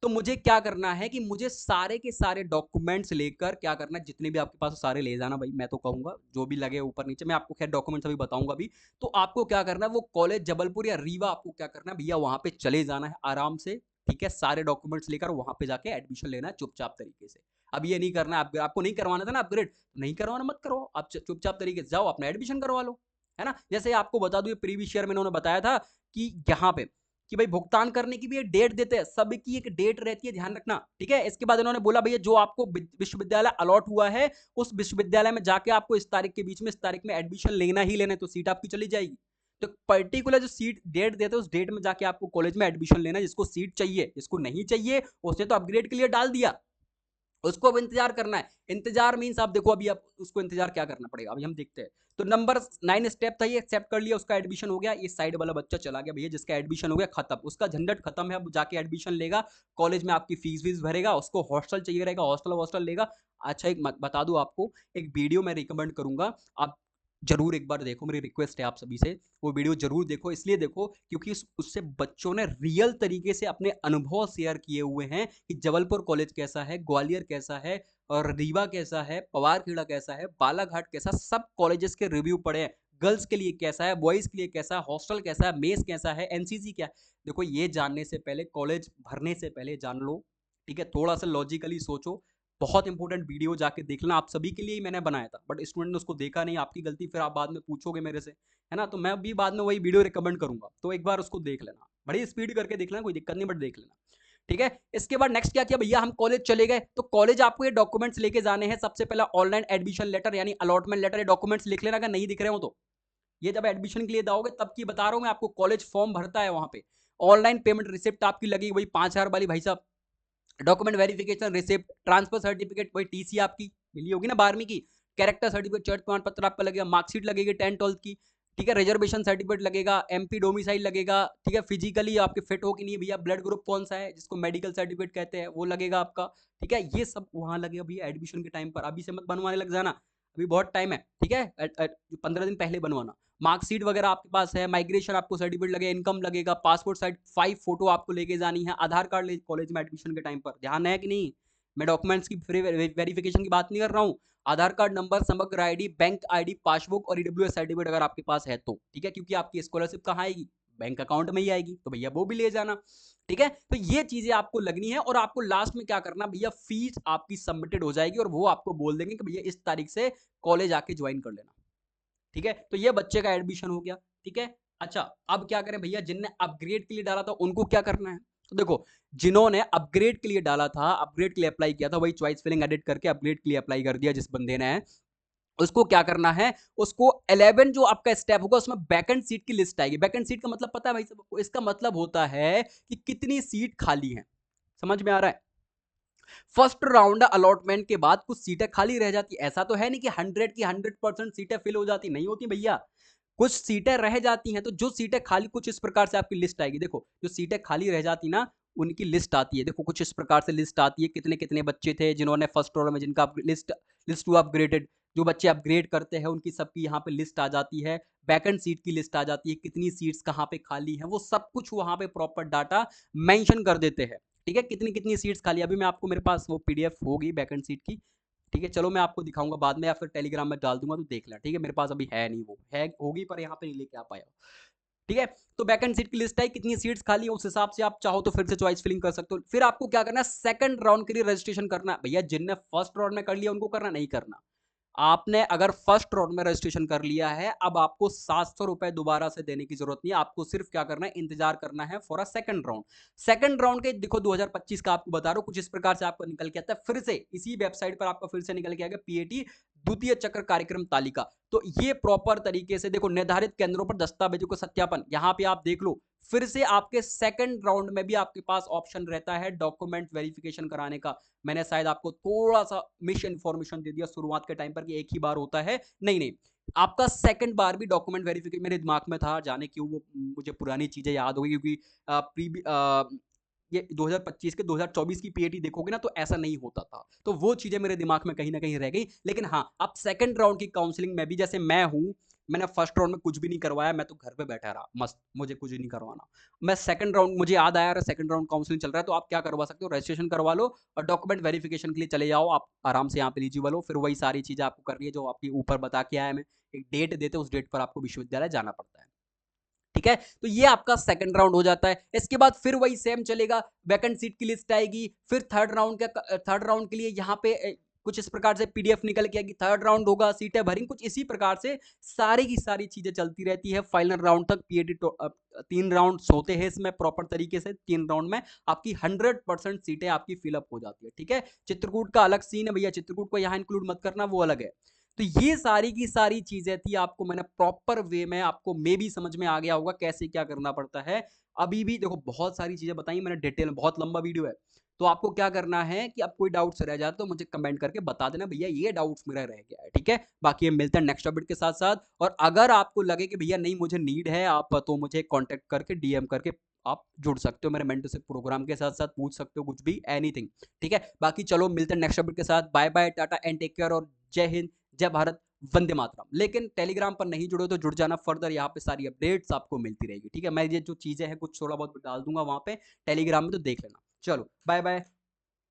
तो मुझे क्या करना है कि मुझे सारे के सारे डॉक्यूमेंट्स लेकर क्या करना है, जितने भी आपके पास सारे ले जाना भाई, मैं तो कहूंगा जो भी लगे ऊपर नीचे, मैं आपको खैर डॉक्यूमेंट्स अभी बताऊंगा भी। तो आपको क्या करना है, वो कॉलेज जबलपुर या रीवा आपको क्या करना है भैया, वहां पे चले जाना है आराम से। ठीक है, सारे डॉक्यूमेंट्स लेकर वहां पे जाके एडमिशन लेना है चुपचाप तरीके से। अब ये नहीं करना है, आपको नहीं करवाना था ना अपग्रेड, नहीं करवाना मत करो, आप चुपचाप तरीके से जाओ अपना एडमिशन करवा लो, है ना। जैसे आपको बता दूं, प्रीवियस ईयर में इन्होंने बताया था कि यहाँ पे कि भाई भुगतान करने की भी एक डेट देते हैं, सबकी एक डेट रहती है, ध्यान रखना। ठीक है, इसके बाद इन्होंने बोला भैया जो आपको विश्वविद्यालय अलॉट हुआ है उस विश्वविद्यालय में जाके आपको इस तारीख के बीच में, इस तारीख में एडमिशन लेना ही लेना है, तो सीट आपकी चली जाएगी। तो पर्टिकुलर जो सीट डेट देते हैं उस डेट में जाके आपको कॉलेज में एडमिशन लेना है, जिसको सीट चाहिए, जिसको नहीं चाहिए उसने तो अपग्रेड के लिए डाल दिया, उसको अब इंतजार करना है। इंतजार मींस आप देखो अभी आप उसको इंतजार क्या करना पड़ेगा, अभी हम देखते हैं। तो नंबर 9 स्टेप था, ये एक्सेप्ट कर लिया, उसका एडमिशन हो गया, ये साइड वाला बच्चा चला गया भैया, जिसका एडमिशन हो गया खत्म, उसका झंझट खत्म है, अब जाके एडमिशन लेगा, कॉलेज में आपकी फीस वीस भरेगा, उसको हॉस्टल चाहिए रहेगा, हॉस्टल हॉस्टल लेगा। अच्छा एक बता दूं आपको, एक वीडियो मैं रिकमेंड करूंगा, आप जरूर एक बार देखो, मेरी रिक्वेस्ट है आप सभी से, वो वीडियो जरूर देखो, इसलिए देखो क्योंकि उससे बच्चों ने रियल तरीके से अपने अनुभव शेयर किए हुए हैं कि जबलपुर कॉलेज कैसा है, ग्वालियर कैसा है, और रीवा कैसा है, पवारखेड़ा कैसा है, बालाघाट कैसा, सब कॉलेजेस के रिव्यू पढ़े हैं। गर्ल्स के लिए कैसा है, बॉयज के लिए कैसा है, हॉस्टल कैसा है, मेस कैसा है, एनसीसी क्या है। देखो ये जानने से पहले, कॉलेज भरने से पहले जान लो। ठीक है, थोड़ा सा लॉजिकली सोचो, बहुत इंपॉर्टेंट वीडियो जाके देख लेना, आप सभी के लिए ही मैंने बनाया था, बट स्टूडेंट ने उसको देखा नहीं, आपकी गलती, फिर आप बाद में पूछोगे मेरे से, है ना। तो मैं भी बाद में वही वीडियो रिकमेंड करूंगा, तो एक बार उसको देख लेना, बड़ी स्पीड करके देख लेना, कोई दिक्कत नहीं, बट देख लेना। ठीक है, इसके बाद नेक्स्ट क्या किया भैया, हम कॉलेज चले गए, तो कॉलेज आपको ये डॉक्यूमेंट्स लेके जाने हैं। सबसे पहला ऑनलाइन एडमिशन लेटर यानी अलॉटमेंट लेटर, ये डॉक्यूमेंट्स लिख लेना, अगर नहीं दिख रहे हो तो। ये जब एडमिशन के लिए जाओगे तब की बता रहा हूं मैं आपको, कॉलेज फॉर्म भरता है वहां पे, ऑनलाइन पेमेंट रिसिप्ट आपकी लगेगी वही 5,000 वाली भाई साहब, document verification receipt, transfer certificate, वही टीसी आपकी मिली होगी ना 12वीं की, कैरेक्टर सर्टिफिकेट, चर्च प्रमाण पत्र आपका लगेगा, मार्कशीट लगेगी 10 12 की। ठीक है, रिजर्वेशन सर्टिफिकेट लगेगा, एमपी डोमिसाइल लगेगा। ठीक है, फिजिकली आपके फिट हो कि नहीं भैया, ब्लड ग्रुप कौन सा है जिसको मेडिकल सर्टिफिकेट कहते हैं वो लगेगा आपका। ठीक है, ये सब वहां लगेगा भैया एडमिशन के टाइम पर, अभी से मत बनवाने लग जाना, अभी बहुत टाइम है। ठीक है, 15 दिन पहले बनवाना। मार्कशीट वगैरह आपके पास है, माइग्रेशन आपको सर्टिफिकेट लगेगा, इनकम लगेगा, पासपोर्ट साइज 5 फोटो आपको लेके जानी है, आधार कार्ड ले कॉलेज में एडमिशन के टाइम पर, ध्यान है कि नहीं। मैं डॉक्यूमेंट्स की फ्री वेरिफिकेशन की बात नहीं कर रहा हूँ, आधार कार्ड नंबर, समग्र आईडी, बैंक आईडी, पासबुक और ईडब्ल्यूएस सर्टिफिकेट अगर आपके पास है तो। ठीक है, क्योंकि आपकी स्कॉलरशिप कहाँ आएगी, बैंक अकाउंट में ही आएगी, तो भैया वो भी ले जाना। ठीक है, तो ये चीजें आपको लगनी है, और आपको लास्ट में क्या करना भैया, फीस आपकी सबमिटेड हो जाएगी और वो आपको बोल देंगे कि भैया इस तारीख से कॉलेज आके ज्वाइन कर लेना। ठीक है, तो ये बच्चे का एडमिशन हो गया। ठीक है, अच्छा अब क्या करें भैया, जिनने अपग्रेड के लिए डाला था उनको क्या करना है, तो देखो जिन्होंने अपग्रेड के लिए डाला था, अपग्रेड के लिए अप्लाई किया था, वही चॉइस फिलिंग एडिट करके अपग्रेड के लिए अप्लाई कर दिया जिस बंदे ने, उसको क्या करना है, उसको 11 जो आपका स्टेप होगा उसमें वैकेंट सीट की लिस्ट आएगी। वैकेंट सीट का मतलब पता है भाई सबको, इसका मतलब होता है कि कितनी सीट खाली है, समझ में आ रहा है। फर्स्ट राउंड अलॉटमेंट के बाद कुछ सीटें खाली रह जाती, ऐसा तो है नहीं कि 100 की 100% सीटें फिल हो जाती, नहीं होती भैया। कुछ सीटें रह जाती हैं, तो जो सीटें खाली कुछ इस प्रकार से आपकी लिस्ट आएगी। देखो जो सीटें खाली रह जाती ना, उनकी लिस्ट आती है। देखो कुछ इस प्रकार से लिस्ट आती है, कितने कितने बच्चे थे जिन्होंने फर्स्ट राउंड में, जिनका लिस्ट हुआ अपग्रेडेड, जो बच्चे अपग्रेड करते हैं उनकी सबकी यहाँ पे लिस्ट आ जाती है। वैकेंट सीट की लिस्ट आ जाती है, कितनी सीट्स कहाँ पे खाली हैं, वो सब कुछ वहाँ पे प्रॉपर डाटा मेंशन कर देते हैं। ठीक है, कितनी कितनी सीट्स खाली। अभी मैं आपको, मेरे पास वो पीडीएफ होगी वैकेंट सीट की, ठीक है, चलो मैं आपको दिखाऊंगा बाद में, या फिर टेलीग्राम में डाल दूंगा तो देख लेना। ठीक है, मेरे पास अभी है नहीं, वो है होगी पर यहाँ पे नहीं लेके आ पाया। ठीक है, तो वैकेंट सीट की लिस्ट है, कितनी सीट्स खाली है, उस हिसाब से आप चाहो तो फिर से चॉइस फिलिंग कर सकते हो। फिर आपको क्या करना है, सेकंड राउंड के लिए रजिस्ट्रेशन करना। भैया जिनने फर्स्ट राउंड में कर लिया उनको करना, नहीं करना। आपने अगर फर्स्ट राउंड में रजिस्ट्रेशन कर लिया है, अब आपको 700 रुपए दोबारा से देने की जरूरत नहीं है। आपको सिर्फ क्या करना है, इंतजार करना है for a second round. Second round के देखो 2025 का आपको बता रहा हूं, कुछ इस प्रकार से आपको निकल के आता है। फिर से इसी वेबसाइट पर आपको फिर से निकल के आएगा पीएटी द्वितीय चक्र कार्यक्रम तालिका। तो ये प्रॉपर तरीके से देखो, निर्धारित केंद्रों पर दस्तावेजों का सत्यापन, यहां पे आप देख लो। फिर से आपके सेकंड राउंड में भी आपके पास ऑप्शन रहता है डॉक्यूमेंट वेरिफिकेशन कराने का। मैंने शायद आपको थोड़ा सा मिस इन्फॉर्मेशन दे दिया शुरुआत के टाइम पर कि एक ही बार होता है, नहीं नहीं, आपका सेकंड बार भी डॉक्यूमेंट वेरिफिकेशन, मेरे दिमाग में था, जाने क्यों वो मुझे पुरानी चीजें याद हो गई, क्योंकि ये 2025 के 2024 की पीएटी देखोगे ना तो ऐसा नहीं होता था, तो वो चीजें मेरे दिमाग में कहीं ना कहीं रह गई। लेकिन हाँ, अब सेकंड राउंड की काउंसलिंग में भी, जैसे मैं हूं, मैंने फर्स्ट राउंड में कुछ भी नहीं करवाया, मैं तो घर पे बैठा रहा मस्त, मुझे कुछ नहीं करवाना। मैं सेकंड राउंड, मुझे याद आया सेकंड राउंड काउंसलिंग चल रहा है, तो आप क्या करवा सकते हो, रजिस्ट्रेशन करवा लो और डॉक्यूमेंट वेरिफिकेशन के लिए चले जाओ, आप आराम से यहाँ पे एलिजिबल हो। फिर वही सारी चीजें आपको करनी है जो आपके ऊपर बता के आया मैं, एक डेट देते, उस डेट पर आपको विश्वविद्यालय जाना पड़ता है। ठीक है, तो ये आपका सेकंड राउंड हो जाता है। इसके बाद फिर वही सेम चलेगा, वैकेंट सीट की लिस्ट आएगी। फिर थर्ड राउंड के लिए यहाँ पे कुछ इस प्रकार से पीडीएफ निकल के आएगी, थर्ड राउंड होगा, सीटें भरेंगी, कुछ इसी प्रकार से सारी की सारी चीजें चलती रहती है फाइनल राउंड तक। पीएटी 3 राउंड होते हैं इसमें प्रॉपर तरीके से, 3 राउंड में आपकी 100% सीटें आपकी फिलअप हो जाती है। ठीक है, चित्रकूट का अलग सीन है भैया, चित्रकूट को यहाँ इंक्लूड मत करना, वो अलग है। तो ये सारी की सारी चीजें थी, आपको मैंने प्रॉपर वे में, आपको मे भी समझ में आ गया होगा कैसे क्या करना पड़ता है। अभी भी देखो बहुत सारी चीजें बताई मैंने डिटेल में, बहुत लंबा वीडियो है। तो आपको क्या करना है कि अब कोई डाउट्स रह जाए तो मुझे कमेंट करके बता देना, भैया ये डाउट्स मेरा रह गया है। ठीक है, बाकी हम मिलते हैं नेक्स्ट अपडेट के साथ साथ। और अगर आपको लगे कि भैया नहीं मुझे नीड है, आप तो मुझे कॉन्टेक्ट करके डीएम करके आप जुड़ सकते हो मेरे मेंटरशिप प्रोग्राम के साथ साथ, पूछ सकते हो कुछ भी, एनीथिंग। ठीक है, बाकी चलो मिलते हैं नेक्स्ट अपडेट के साथ। Bye bye, tata and take care, और जय हिंद, जय भारत, वंदे मातरम। लेकिन टेलीग्राम पर नहीं जुड़े तो जुड़ जाना, फर्दर यहाँ पे सारी अपडेट्स आपको मिलती रहेगी। ठीक है, मैं ये जो चीजें हैं कुछ थोड़ा बहुत डाल दूंगा वहां पे टेलीग्राम में, तो देख लेना। चलो बाय बाय।